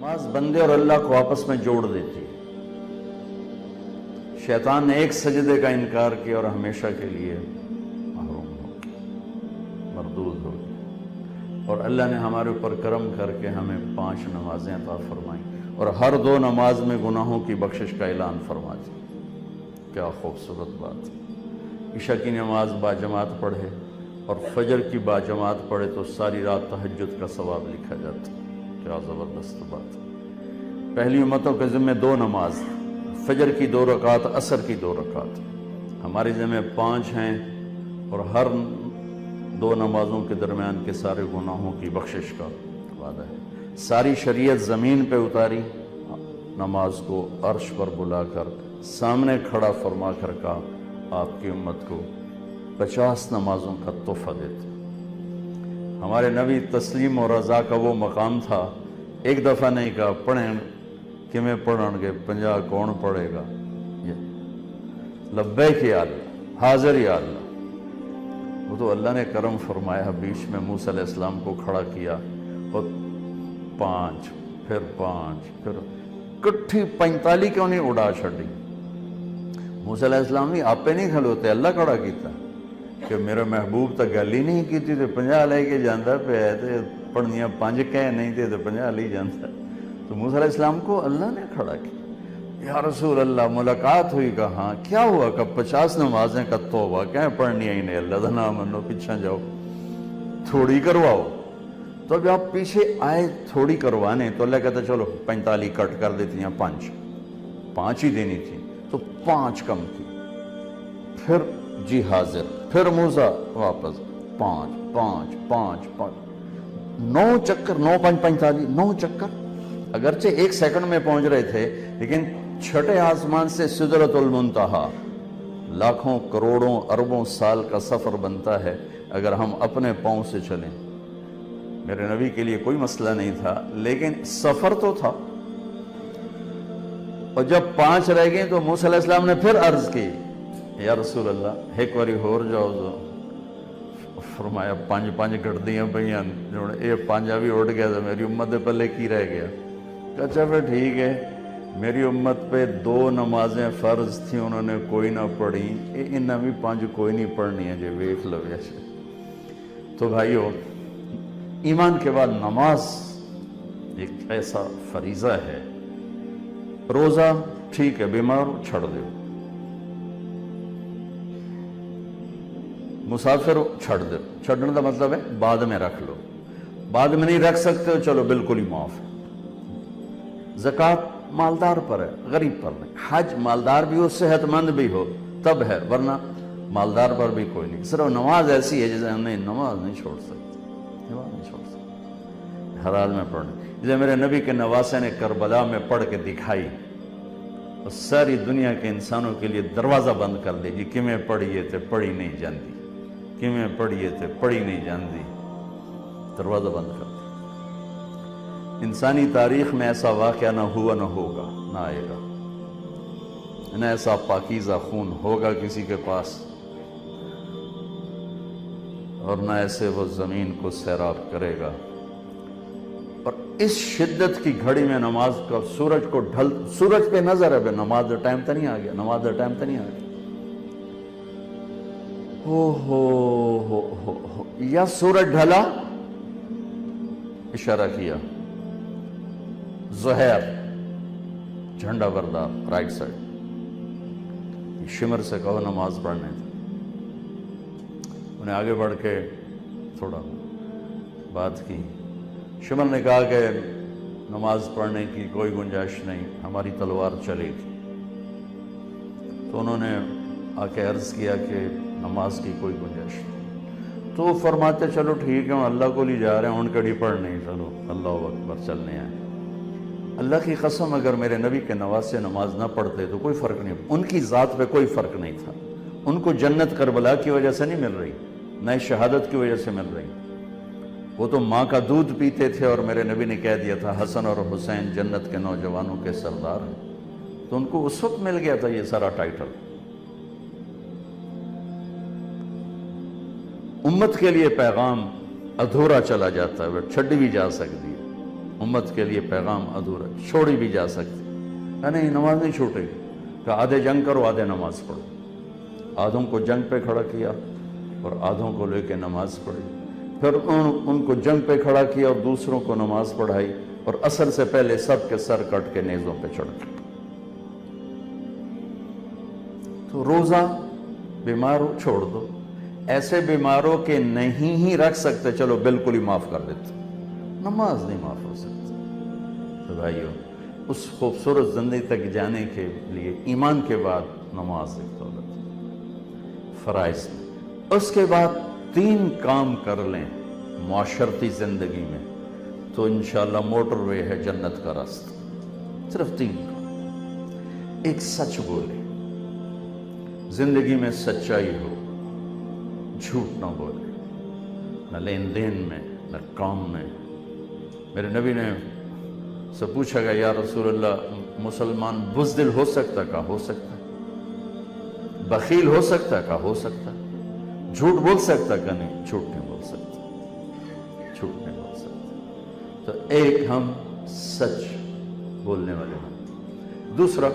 नमाज बंदे और अल्लाह को आपस में जोड़ देती है। शैतान ने एक सजदे का इनकार किया और हमेशा के लिए महरूम हो गया, मरदूद हो गया। और अल्लाह ने हमारे ऊपर करम करके हमें 5 नमाजें अता फरमाई और हर 2 नमाज में गुनाहों की बख्शिश का ऐलान फरमा दिया। क्या खूबसूरत बात है। इशा की नमाज बाजमात पढ़े और फजर की बाजमात पढ़े तो सारी रात तहज्जुद का सवाब लिखा जाता है। क्या ज़बरदस्त बात है। पहली उम्मतों के ज़िम्मे 2 नमाज, फजर की 2 रकात, असर की 2 रकात। हमारे ज़िम्मे 5 हैं और हर 2 नमाजों के दरमियान के सारे गुनाहों की बख्शिश का वादा है। सारी शरीयत ज़मीन पे उतारी, नमाज को अर्श पर बुलाकर सामने खड़ा फरमा कर कहा आपकी उम्मत को 50 नमाजों का तोहफा देते। हमारे नबी तस्लीम और रज़ा का वो मकाम था, एक दफ़ा नहीं कहा पढ़ें कि मैं पढ़ानगे 50 कौन पढ़ेगा, ये लब्बैक या अल्लाह, हाज़िर या अल्लाह। वो तो अल्लाह ने करम फरमाया, बीच में मूसा अलैहिस्सलाम को खड़ा किया और 5 फिर 5 फिर कट्ठी 45 क्यों नहीं उड़ा छड़ी। मूसा अलैहिस्सलाम नहीं आपे नहीं खलोते, अल्लाह खड़ा किया कि मेरे महबूब तो गल ही नहीं की थी, 50 लेके जाता पे तो पढ़निया 5 कह नहीं थे तो 50 ले जाता। तो मूसा अलैहिस्सलाम को अल्लाह ने खड़ा किया। या रसूल अल्लाह, मुलाकात हुई, कहा क्या हुआ, कब 50 नमाजें का तौबा क्या पढ़नी ही नहीं, अल्लाह का नाम मनो, पीछे जाओ थोड़ी करवाओ। तो जब आप पीछे आए थोड़ी करवाने तो अल्लाह कहता चलो 45 कट कर देती हैं, 5 ही देनी थी तो 5 कम की, फिर जी हाजिर, फिर मूसा वापस 5 5 5 5 9 चक्कर, 9 5 45, 9 चक्कर। अगरचे 1 सेकंड में पहुंच रहे थे, लेकिन छठे आसमान से सिदरतुल मुंतहा लाखों करोड़ों अरबों साल का सफर बनता है अगर हम अपने पांव से चलें। मेरे नबी के लिए कोई मसला नहीं था, लेकिन सफर तो था। और जब 5 रह गए तो मूसा अलैहिस्सलाम ने फिर अर्ज की, या रसूल अल्लाह एक बारी होर जाओ। तो फरमाया 5 कटदियां पईयां, ये 5 भी उड़ गया तो मेरी उम्मत के पल्ले की रह गया। अच्छा फिर ठीक है, मेरी उम्मत पे 2 नमाजें फ़र्ज थी, उन्होंने कोई ना पढ़ी, इन्हें भी 5 कोई नहीं पढ़नी है, जो वेख लो वैसे। तो भाइयों, ईमान के बाद नमाज एक ऐसा फरीज़ा है। रोज़ा ठीक है, बीमार हो छोड़ दो, मुसाफिर हो छोड़ दो। छोड़ने का मतलब है बाद में रख लो, बाद में नहीं रख सकते हो चलो बिल्कुल ही माफ है। ज़कात मालदार पर है, गरीब पर नहीं। हज मालदार भी हो, सेहतमंद भी हो तब है, वरना मालदार पर भी कोई नहीं। सिर्फ नमाज ऐसी है जैसे हमने नमाज नहीं छोड़ सकते, नमाज नहीं छोड़ सकते, हर हाल में पढ़ने। जैसे मेरे नबी के नवासे ने करबला में पढ़ के दिखाई और सारी दुनिया के इंसानों के लिए दरवाज़ा बंद कर दी कि मैं पढ़िए थे पढ़ी नहीं जानती, कि मैं पढ़िए थे पढ़ी नहीं जानती, दरवाज़ा बंद कर दिया। इंसानी तारीख में ऐसा वाक़या ना हुआ, ना होगा, ना आएगा, न ऐसा पाकीज़ा खून होगा किसी के पास, और न ऐसे वो ज़मीन को सैराब करेगा। और इस शिद्दत की घड़ी में नमाज का सूरज पे नजर है, नमाज का टाइम तो नहीं आ गया, नमाज का टाइम तो नहीं आ गया। हो या सूरज ढला, इशारा किया ज़ुहैर झंडा बरदार राइट साइड, शिमर से कहो नमाज पढ़ने थे। उन्हें आगे बढ़ के थोड़ा बात की। शिमर ने कहा कि नमाज पढ़ने की कोई गुंजाइश नहीं, हमारी तलवार चलेगी। तो उन्होंने आके अर्ज़ किया कि नमाज की कोई गुंजाइश नहीं। तो फरमाते चलो ठीक है, अल्लाह को ले जा रहे हैं, उन कड़ी पढ़ नहीं, चलो अल्लाह अकबर चलने आए। अल्लाह की कसम अगर मेरे नबी के नवासे नमाज ना पढ़ते तो कोई फ़र्क नहीं, उनकी ज़ात पे कोई फ़र्क नहीं था। उनको जन्नत करबला की वजह से नहीं मिल रही, न शहादत की वजह से मिल रही। वो तो माँ का दूध पीते थे और मेरे नबी ने कह दिया था हसन और हुसैन जन्नत के नौजवानों के सरदार हैं, तो उनको उस वक्त मिल गया था ये सारा टाइटल। उम्मत के लिए पैगाम अधूरा चला जाता है, वह छड़ भी जा सकती है, امت کے لیے پیغام ادھورا، چھوڑی بھی جا سکتی، نہیں نماز نہیں چھوٹے گی، کہ آدھے جنگ کرو آدھے نماز پڑھو، آدھوں کو جنگ پہ کھڑا کیا اور آدھوں کو لے کے نماز پڑھی، پھر ان کو جنگ پہ کھڑا کیا اور دوسروں کو نماز پڑھائی، اور عصر سے پہلے سب کے سر کٹ کے نیزوں پہ چڑھ گئے۔ تو روزہ بیمار ہو چھوڑ دو، ایسے بیماروں کے نہیں ہی رکھ سکتے چلو بالکل ہی معاف کر دیتے، نماز نہیں معاف ہو سکتی۔ تو بھائیو، اس خوبصورت زندگی تک جانے کے لیے ایمان کے بعد نماز ایک دولت ہے، فرائض۔ اس کے بعد 3 کام کر لیں معاشرتی زندگی میں تو انشاءاللہ موٹر وے ہے جنت کا راستہ، صرف 3 کام۔ ایک، سچ بولے، زندگی میں سچائی ہو، جھوٹ نہ بولے، نہ لین دین میں نہ کام میں۔ میرے نبی نے سے پوچھا گیا یا رسول اللہ مسلمان بزدل ہو سکتا؟ کہا ہو سکتا ہے۔ بخیل ہو سکتا ہے؟ کہا ہو سکتا ہے۔ جھوٹ بول سکتا؟ کہا نہیں، جھوٹ نہیں بول سکتا، جھوٹ نہیں بول سکتا۔ تو ایک، ہم سچ بولنے والے ہیں۔ دوسرا،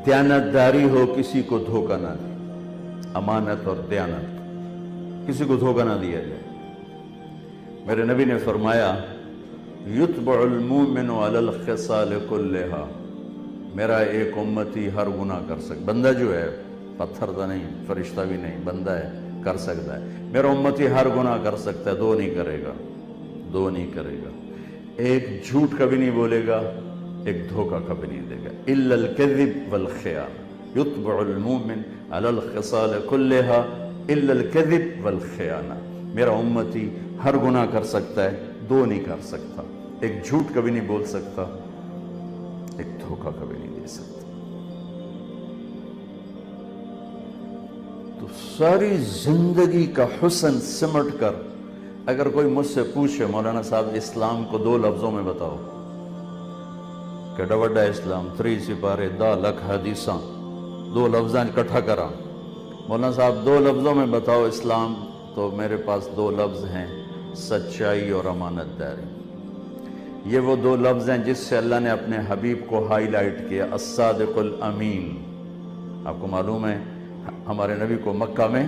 دیانتداری ہو، کسی کو دھوکہ نہ دے، امانت اور دیانت، کسی کو دھوکہ نہ دیا جائے۔ میرے نبی نے فرمایا یتبع المؤمن علی الخصال کلہا، میرا ایک امتی ہر گناہ کر سکتا، بندہ جو ہے پتھر تو نہیں، فرشتہ بھی نہیں، بندہ ہے، کر سکتا ہے، میرا امتی ہر گناہ کر سکتا ہے، 2 نہیں کرے گا، 2 نہیں کرے گا، ایک جھوٹ کبھی نہیں بولے گا، ایک دھوکہ کبھی نہیں دے گا، الا الکذب والخیانہ، یتبع المؤمن علی الخصال کلہا الا الکذب والخیانہ، میرا امتی ہر گناہ کر سکتا ہے، 2 نہیں کر سکتا، ایک جھوٹ کبھی نہیں بول سکتا، ایک دھوکہ کبھی نہیں دے سکتا۔ تو ساری زندگی کا حسن سمٹ کر اگر کوئی مجھ سے پوچھے مولانا صاحب اسلام کو 2 لفظوں میں بتاؤ، کہ ڈوڈا اسلام 3 سپارے 10 لکھ حدیثاں 2 لفظاں اکٹھا کرا، مولانا صاحب 2 لفظوں میں بتاؤ اسلام، تو میرے پاس 2 لفظ ہیں، سچائی اور امانت داری۔ یہ وہ 2 لفظ ہیں جس سے اللہ نے اپنے حبیب کو ہائی لائٹ کیا، الصادق الامین۔ آپ کو معلوم ہے ہمارے نبی کو مکہ میں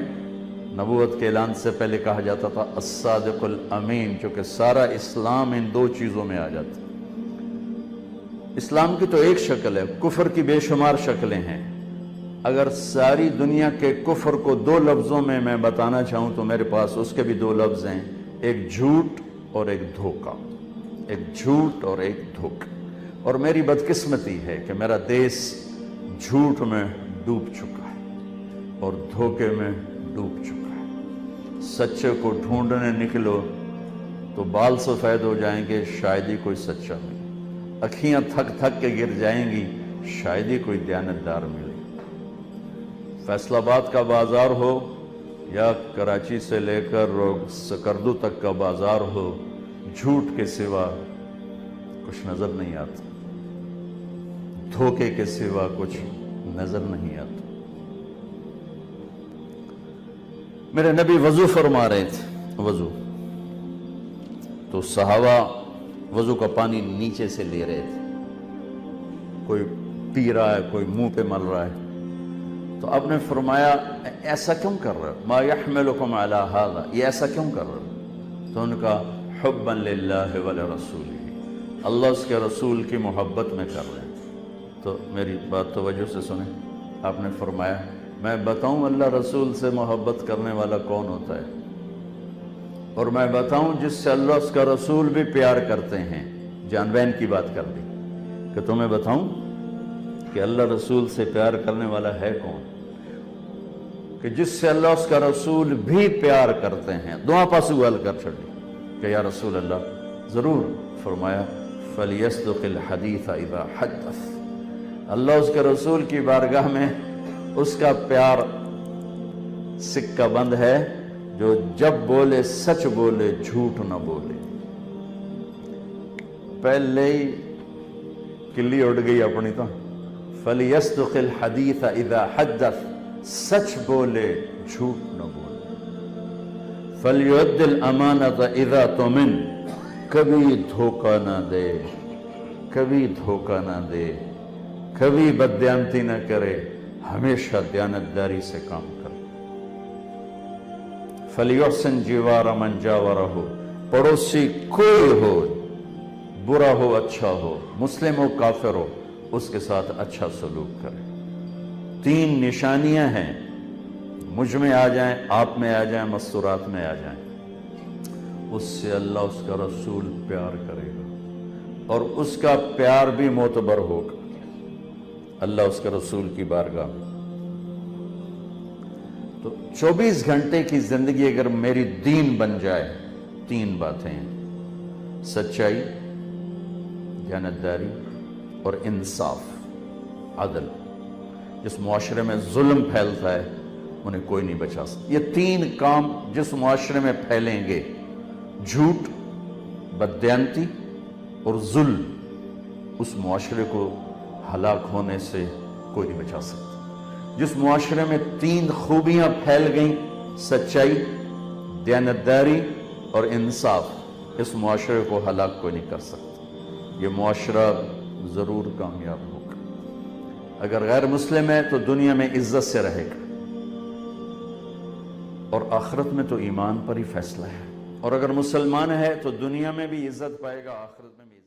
نبوت کے اعلان سے پہلے کہا جاتا تھا الصادق الامین، چونکہ سارا اسلام ان 2 چیزوں میں آ جاتا۔ اسلام کی تو ایک شکل ہے، کفر کی بے شمار شکلیں ہیں، اگر ساری دنیا کے کفر کو 2 لفظوں میں میں بتانا چاہوں تو میرے پاس اس کے بھی 2 لفظ ہیں، ایک جھوٹ اور ایک دھوکہ، ایک جھوٹ اور ایک دھوکہ۔ اور میری بدقسمتی ہے کہ میرا دیس جھوٹ میں ڈوب چکا ہے اور دھوکے میں ڈوب چکا ہے۔ سچے کو ڈھونڈنے نکلو تو بال سفید ہو جائیں گے، شاید ہی کوئی سچا ملے، اکھیاں تھک تھک کے گر جائیں گی، شاید ہی کوئی دیانتدار ملے۔ فیصل آباد کا بازار ہو یا کراچی سے لے کر سکردو تک کا بازار ہو، جھوٹ کے سوا کچھ نظر نہیں آتا، دھوکے کے سوا کچھ نظر نہیں آتا۔ میرے نبی وضو فرما رہے تھے، وضو تو صحابہ وضو کا پانی نیچے سے لے رہے تھے، کوئی پی رہا ہے، کوئی منہ پہ مل رہا ہے، تو آپ نے فرمایا ایسا کیوں کر رہے ہو؟ ما یحملکم علی ھذا، یہ ایسا کیوں کر رہے ہو؟ تو ان کا حبا للہ ولرسولہ، اللہ اس کے رسول کی محبت میں کر رہے ہیں۔ تو میری بات توجہ سے سنیں، آپ نے فرمایا میں بتاؤں اللہ رسول سے محبت کرنے والا کون ہوتا ہے، اور میں بتاؤں جس سے اللہ اس کا رسول بھی پیار کرتے ہیں، جانبین کی بات کر دی، کہ تمہیں بتاؤں کہ اللہ رسول سے پیار کرنے والا ہے کون، کہ جس سے اللہ اس کا رسول بھی پیار کرتے ہیں۔ دعا پاسو حل کر چھڑی کہ یا رسول اللہ، ضرور فرمایا فَلْيَصْدُقِ الْحَدِيثَ إِذَا حَدَّثَ، اللہ اس کے رسول کی بارگاہ میں اس کا پیار سکہ بند ہے جو جب بولے سچ بولے، جھوٹ نہ بولے۔ پہلے ہی کلی اڑ گئی اپنی تو، فَلْيَصْدُقِ الْحَدِيثَ إِذَا حَدَّثَ، سچ بولے جھوٹ نہ بولے۔ فَلْيُؤَدِّ الْأَمَانَةَ إِذَا تُؤْمِنَ، कभी धोखा ना दे, कभी धोखा ना दे, कभी बदयांती न करे, हमेशा दयानतदारी से काम करे। फलियुहसिन जीवार मन जावरहु, पड़ोसी कोई हो, बुरा हो अच्छा हो, मुस्लिम हो काफिर हो, उसके साथ अच्छा सलूक करे। 3 निशानियां हैं, मुझ में आ जाएं, आप में आ जाएं, मस्तूरात में आ जाएं, उससे अल्लाह उसका रसूल प्यार करेगा और उसका प्यार भी मोतबर होगा अल्लाह उसके रसूल की बारगाह में। तो 24 घंटे की जिंदगी अगर मेरी दीन बन जाए, 3 बातें हैं, सच्चाई, दयानतदारी और इंसाफ, अदल। जिस मुआशरे में जुल्म फैलता है उन्हें कोई नहीं बचा सकता। ये 3 काम जिस मुआशरे में फैलेंगे, झूठ, बदयांती और जुल्म, उस मुआशरे को हलाक होने से कोई नहीं बचा सकता। जिस मुआशरे में 3 खूबियां फैल गईं, सच्चाई, दयानतदारी और इंसाफ, इस मुआशरे को हलाक कोई नहीं कर सकता। ये मुआशरा जरूर कामयाब होगा। अगर गैर मुस्लिम है तो दुनिया में इज्जत से रहेगा और आखिरत में तो ईमान पर ही फैसला है, और अगर मुसलमान है तो दुनिया में भी इज्जत पाएगा, आखिरत में भी।